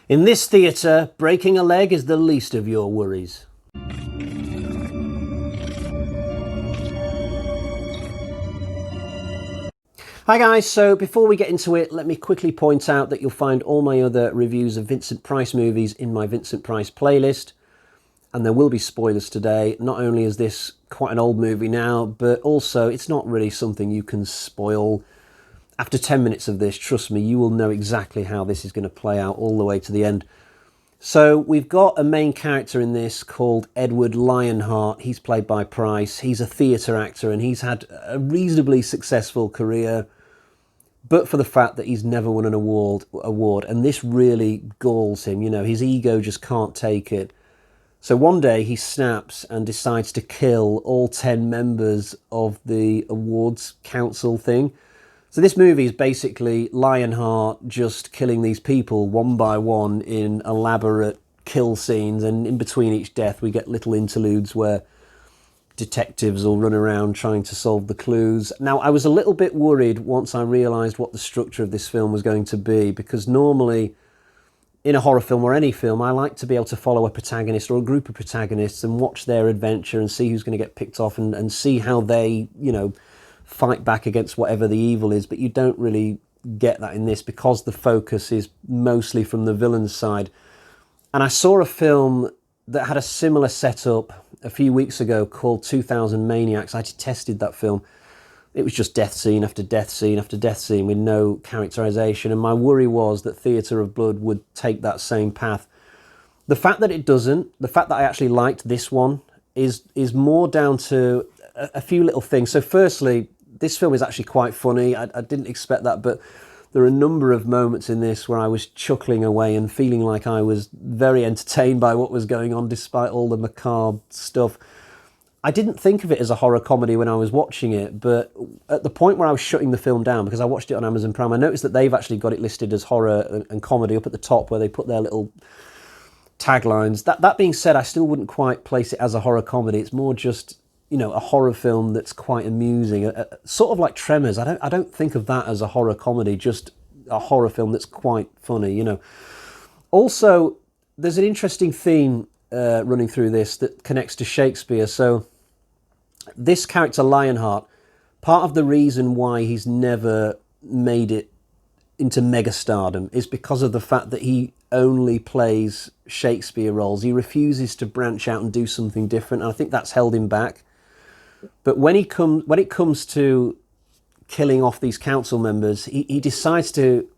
In this theatre, breaking a leg is the least of your worries. Hi guys, so before we get into it, let me quickly point out that you'll find all my other reviews of Vincent Price movies in my Vincent Price playlist. And there will be spoilers today. Not only is this quite an old movie now, but also it's not really something you can spoil. After 10 minutes of this, trust me, you will know exactly how this is going to play out all the way to the end. So we've got a main character in this called Edward Lionheart. He's played by Price. He's a theatre actor and he's had a reasonably successful career, but for the fact that he's never won an award, and this really galls him. You know, his ego just can't take it. So one day he snaps and decides to kill all 10 members of the awards council thing. So this movie is basically Lionheart just killing these people one by one in elaborate kill scenes, and in between each death we get little interludes where detectives will run around trying to solve the clues. Now, I was a little bit worried once I realised what the structure of this film was going to be, because normally in a horror film or any film, I like to be able to follow a protagonist or a group of protagonists and watch their adventure and see who's going to get picked off and see how they, you know, fight back against whatever the evil is. But you don't really get that in this because the focus is mostly from the villain's side. And I saw a film that had a similar setup a few weeks ago called 2000 Maniacs. I detested that film. It was just death scene after death scene after death scene with no characterisation, and my worry was that Theatre of Blood would take that same path. The fact that it doesn't, the fact that I actually liked this one, is more down to a few little things. So firstly, this film is actually quite funny. I didn't expect that, but there are a number of moments in this where I was chuckling away and feeling like I was very entertained by what was going on despite all the macabre stuff. I didn't think of it as a horror comedy when I was watching it, but at the point where I was shutting the film down, because I watched it on Amazon Prime, I noticed that they've actually got it listed as horror and comedy up at the top where they put their little taglines. That being said, I still wouldn't quite place it as a horror comedy. It's more just, you know, a horror film that's quite amusing, sort of like Tremors. I don't think of that as a horror comedy, just a horror film that's quite funny, you know. Also, there's an interesting theme running through this that connects to Shakespeare. So this character Lionheart, part of the reason why he's never made it into megastardom is because of the fact that he only plays Shakespeare roles. He refuses to branch out and do something different, and I think that's held him back. But when it comes to killing off these council members, he decides to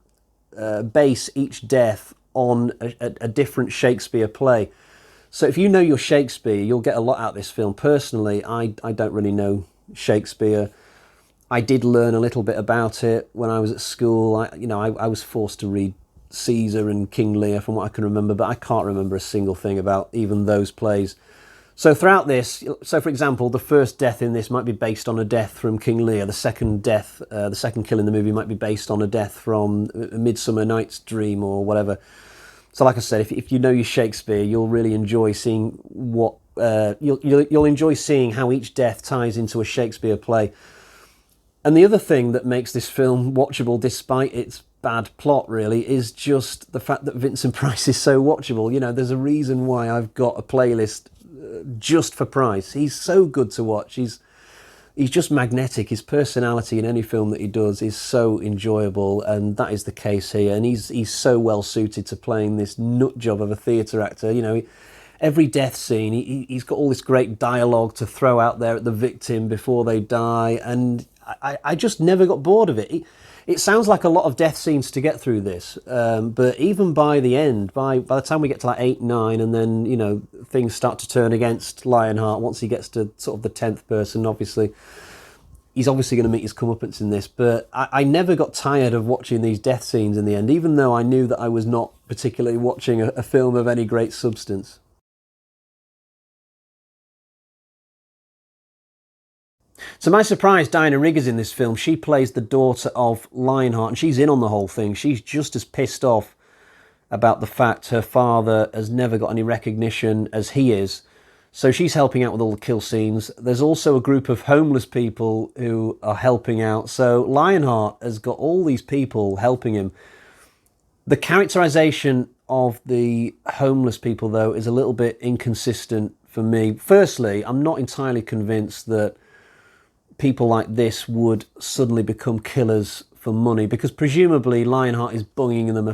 base each death on a different Shakespeare play. So if you know your Shakespeare, you'll get a lot out of this film. Personally, I don't really know Shakespeare. I did learn a little bit about it when I was at school. I was forced to read Caesar and King Lear from what I can remember, but I can't remember a single thing about even those plays. So throughout this, so for example, the first death in this might be based on a death from King Lear. The second death, the second kill in the movie might be based on a death from A Midsummer Night's Dream or whatever. So like I said, if you know your Shakespeare, you'll really enjoy seeing what you'll enjoy seeing how each death ties into a Shakespeare play. And the other thing that makes this film watchable, despite its bad plot, really, is just the fact that Vincent Price is so watchable. You know, there's a reason why I've got a playlist just for Price. He's so good to watch. He's just magnetic. His personality in any film that he does is so enjoyable, and that is the case here. And he's so well suited to playing this nut job of a theatre actor. You know, every death scene, he's got all this great dialogue to throw out there at the victim before they die, and I just never got bored of it. It sounds like a lot of death scenes to get through this, but even by the end, by the time we get to like 8, 9, and then, you know, things start to turn against Lionheart once he gets to sort of the 10th person, obviously. He's obviously going to meet his comeuppance in this, but I never got tired of watching these death scenes in the end, even though I knew that I was not particularly watching a film of any great substance. To my surprise, Diana Rigg is in this film. She plays the daughter of Lionheart, and she's in on the whole thing. She's just as pissed off about the fact her father has never got any recognition as he is. So she's helping out with all the kill scenes. There's also a group of homeless people who are helping out. So Lionheart has got all these people helping him. The characterization of the homeless people, though, is a little bit inconsistent for me. Firstly, I'm not entirely convinced that people like this would suddenly become killers for money, because presumably Lionheart is bunging them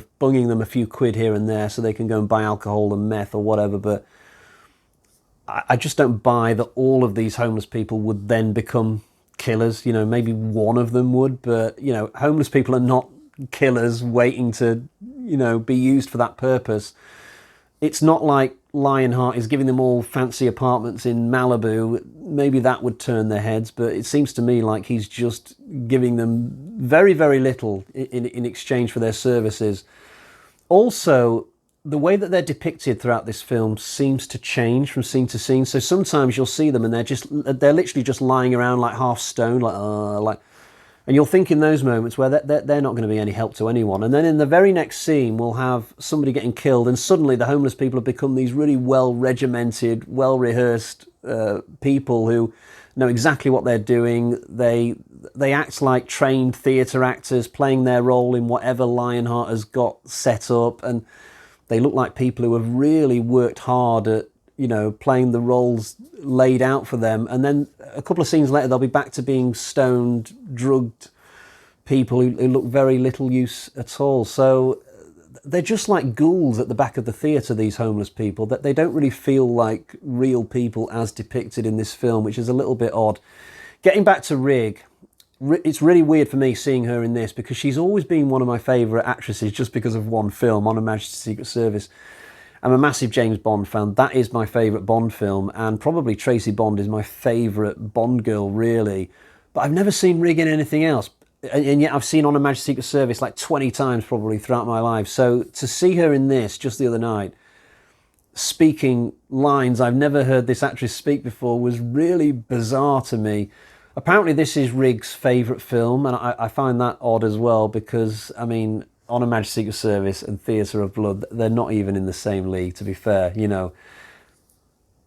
a few quid here and there so they can go and buy alcohol and meth or whatever. But I just don't buy that all of these homeless people would then become killers. You know, maybe one of them would, but, you know, homeless people are not killers waiting to, you know, be used for that purpose. It's not like Lionheart is giving them all fancy apartments in Malibu. Maybe that would turn their heads, but it seems to me like he's just giving them very, very little in exchange for their services. Also, the way that they're depicted throughout this film seems to change from scene to scene. So sometimes you'll see them and they're literally just lying around like half stoned, and you'll think in those moments where they're not going to be any help to anyone. And then in the very next scene, we'll have somebody getting killed, and suddenly the homeless people have become these really well-regimented, well-rehearsed people who know exactly what they're doing. They act like trained theatre actors playing their role in whatever Lionheart has got set up, and they look like people who have really worked hard at, you know, playing the roles laid out for them. And then a couple of scenes later, they'll be back to being stoned, drugged people who look very little use at all. So they're just like ghouls at the back of the theatre, these homeless people, that they don't really feel like real people as depicted in this film, which is a little bit odd. Getting back to Rigg, it's really weird for me seeing her in this, because she's always been one of my favourite actresses just because of one film, On Her Majesty's Secret Service. I'm a massive James Bond fan. That is my favourite Bond film, and probably Tracy Bond is my favourite Bond girl, really. But I've never seen Rigg in anything else, and yet I've seen On Her Majesty's Secret Service like 20 times probably throughout my life. So to see her in this just the other night, speaking lines I've never heard this actress speak before, was really bizarre to me. Apparently this is Rigg's favourite film, and I find that odd as well, because, I mean, On Her Majesty's Secret Service and Theatre of Blood, they're not even in the same league, to be fair, you know.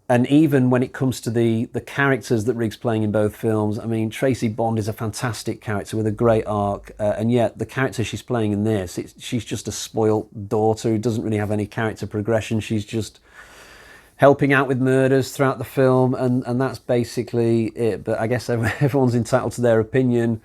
And even when it comes to the characters that Rigg's playing in both films, I mean, Tracy Bond is a fantastic character with a great arc, and yet the character she's playing in this, she's just a spoilt daughter who doesn't really have any character progression. She's just helping out with murders throughout the film, and that's basically it. But I guess everyone's entitled to their opinion.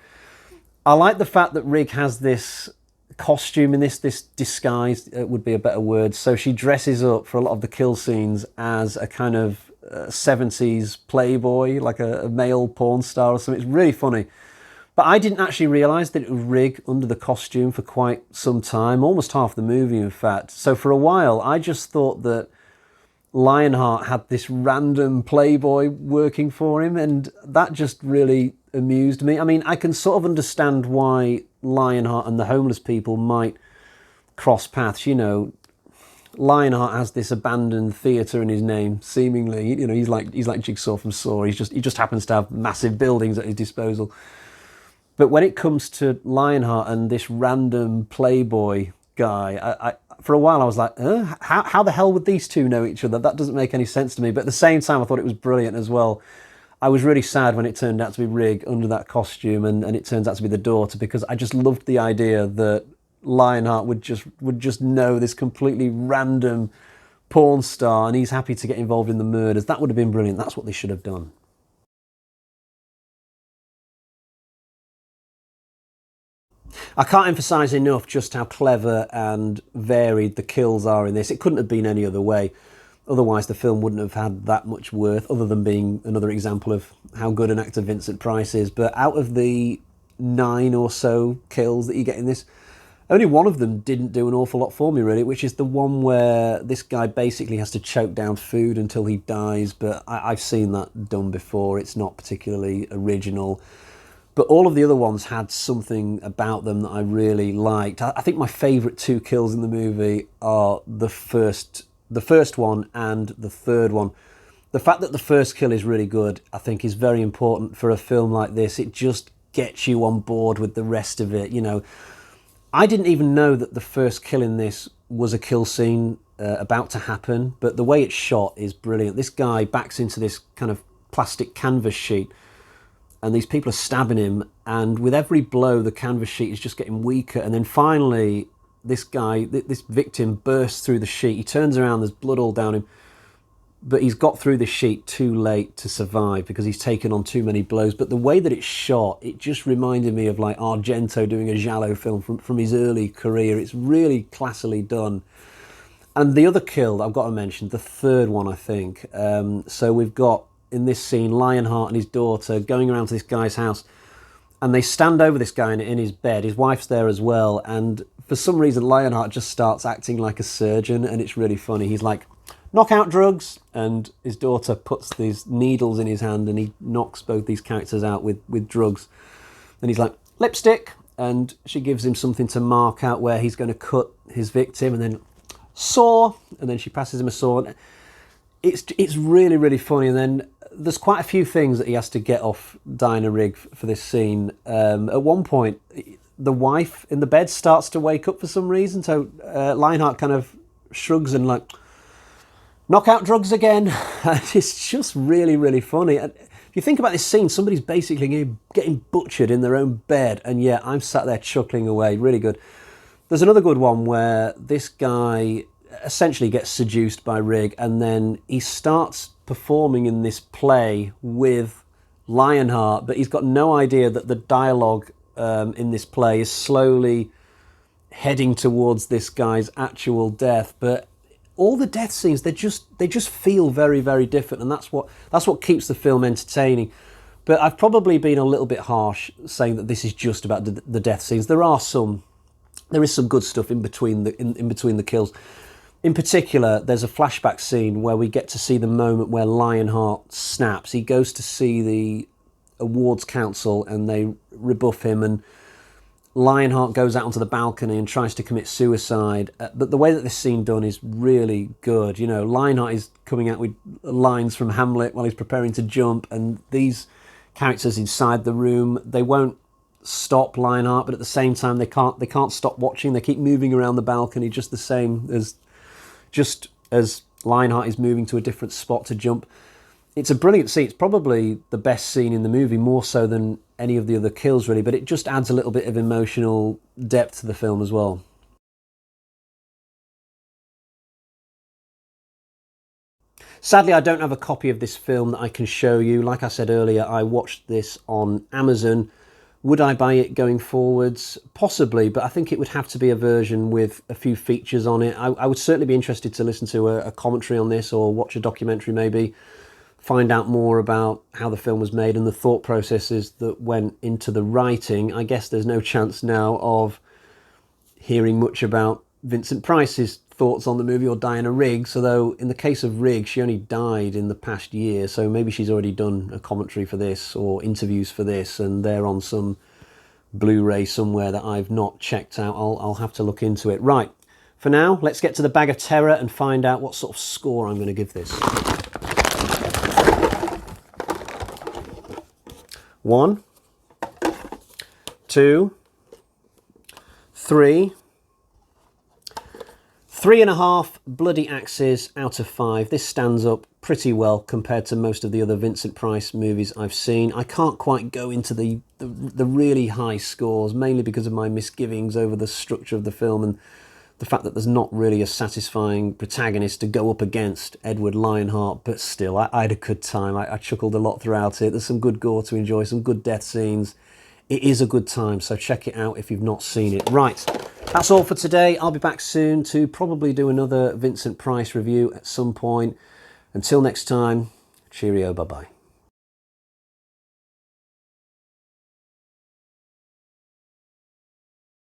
I like the fact that Rigg has this costume in this disguise, would be a better word. So she dresses up for a lot of the kill scenes as a kind of 70s playboy, like a male porn star or something. It's really funny. But I didn't actually realise that it was Rigg under the costume for quite some time, almost half the movie, in fact. So for a while, I just thought that Lionheart had this random playboy working for him, and that just really amused me. I mean, I can sort of understand why Lionheart and the homeless people might cross paths. You know, Lionheart has this abandoned theatre in his name, seemingly. You know, he's like Jigsaw from Saw. He just happens to have massive buildings at his disposal. But when it comes to Lionheart and this random playboy guy, I for a while I was like, how the hell would these two know each other? That doesn't make any sense to me. But at the same time, I thought it was brilliant as well. I was really sad when it turned out to be Rigg under that costume, and it turns out to be the daughter, because I just loved the idea that Lionheart would just know this completely random porn star, and he's happy to get involved in the murders. That would have been brilliant. That's what they should have done. I can't emphasise enough just how clever and varied the kills are in this. It couldn't have been any other way. Otherwise, the film wouldn't have had that much worth, other than being another example of how good an actor Vincent Price is. But out of the 9 or so kills that you get in this, only one of them didn't do an awful lot for me, really, which is the one where this guy basically has to choke down food until he dies. But I've seen that done before. It's not particularly original. But all of the other ones had something about them that I really liked. I think my favourite 2 kills in the movie are the first one and the third one. The fact that the first kill is really good, I think, is very important for a film like this. It just gets you on board with the rest of it. You know, I didn't even know that the first kill in this was a kill scene about to happen, but the way it's shot is brilliant. This guy backs into this kind of plastic canvas sheet, and these people are stabbing him, and with every blow the canvas sheet is just getting weaker, and then finally this guy, this victim, bursts through the sheet. He turns around, there's blood all down him, but he's got through the sheet too late to survive because he's taken on too many blows. But the way that it's shot, it just reminded me of like Argento doing a giallo film from his early career. It's really classily done. And the other kill I've got to mention, the third one, I think. So we've got, in this scene, Lionheart and his daughter going around to this guy's house, and they stand over this guy in his bed. His wife's there as well, and for some reason Lionheart just starts acting like a surgeon, and it's really funny. He's like, knock out drugs, and his daughter puts these needles in his hand and he knocks both these characters out with drugs. And he's like, lipstick, and she gives him something to mark out where he's going to cut his victim, and then saw, and then she passes him a saw. It's really, really funny. And then there's quite a few things that he has to get off Diana Rigg for this scene. At one point, the wife in the bed starts to wake up for some reason, so Lionheart kind of shrugs and like, knock out drugs again. It's just really, really funny. And if you think about this scene, somebody's basically getting butchered in their own bed, and yeah, I'm sat there chuckling away. Really good. There's another good one where this guy essentially gets seduced by Rigg, and then he starts performing in this play with Lionheart, but he's got no idea that the dialogue in this play is slowly heading towards this guy's actual death. But all the death scenes, they just feel very, very different, and that's what keeps the film entertaining. But I've probably been a little bit harsh saying that this is just about the death scenes. There is some good stuff in between the kills. In particular, there's a flashback scene where we get to see the moment where Lionheart snaps. He goes to see the awards council and they rebuff him, and Lionheart goes out onto the balcony and tries to commit suicide. But the way that this scene done is really good. You know, Lionheart is coming out with lines from Hamlet while he's preparing to jump, and these characters inside the room, they won't stop Lionheart, but at the same time they can't stop watching. They keep moving around the balcony just as Lionheart is moving to a different spot to jump. It's a brilliant scene. It's probably the best scene in the movie, more so than any of the other kills really, but it just adds a little bit of emotional depth to the film as well. Sadly, I don't have a copy of this film that I can show you. Like I said earlier, I watched this on Amazon. Would I buy it going forwards? Possibly, but I think it would have to be a version with a few features on it. I would certainly be interested to listen to a commentary on this, or watch a documentary maybe, find out more about how the film was made and the thought processes that went into the writing. I guess there's no chance now of hearing much about Vincent Price's thoughts on the movie, or Diana Rigg's, although in the case of Rigg, she only died in the past year, so maybe she's already done a commentary for this or interviews for this, and they're on some Blu-ray somewhere that I've not checked out. I'll have to look into it. Right, for now, let's get to the bag of terror and find out what sort of score I'm going to give this. 1, 2, 3, 3.5 bloody axes out of 5. This stands up pretty well compared to most of the other Vincent Price movies I've seen. I can't quite go into the really high scores, mainly because of my misgivings over the structure of the film and the fact that there's not really a satisfying protagonist to go up against Edward Lionheart, but still, I had a good time. I chuckled a lot throughout it. There's some good gore to enjoy, some good death scenes. It is a good time, so check it out if you've not seen it. Right, that's all for today. I'll be back soon to probably do another Vincent Price review at some point. Until next time, cheerio, bye-bye.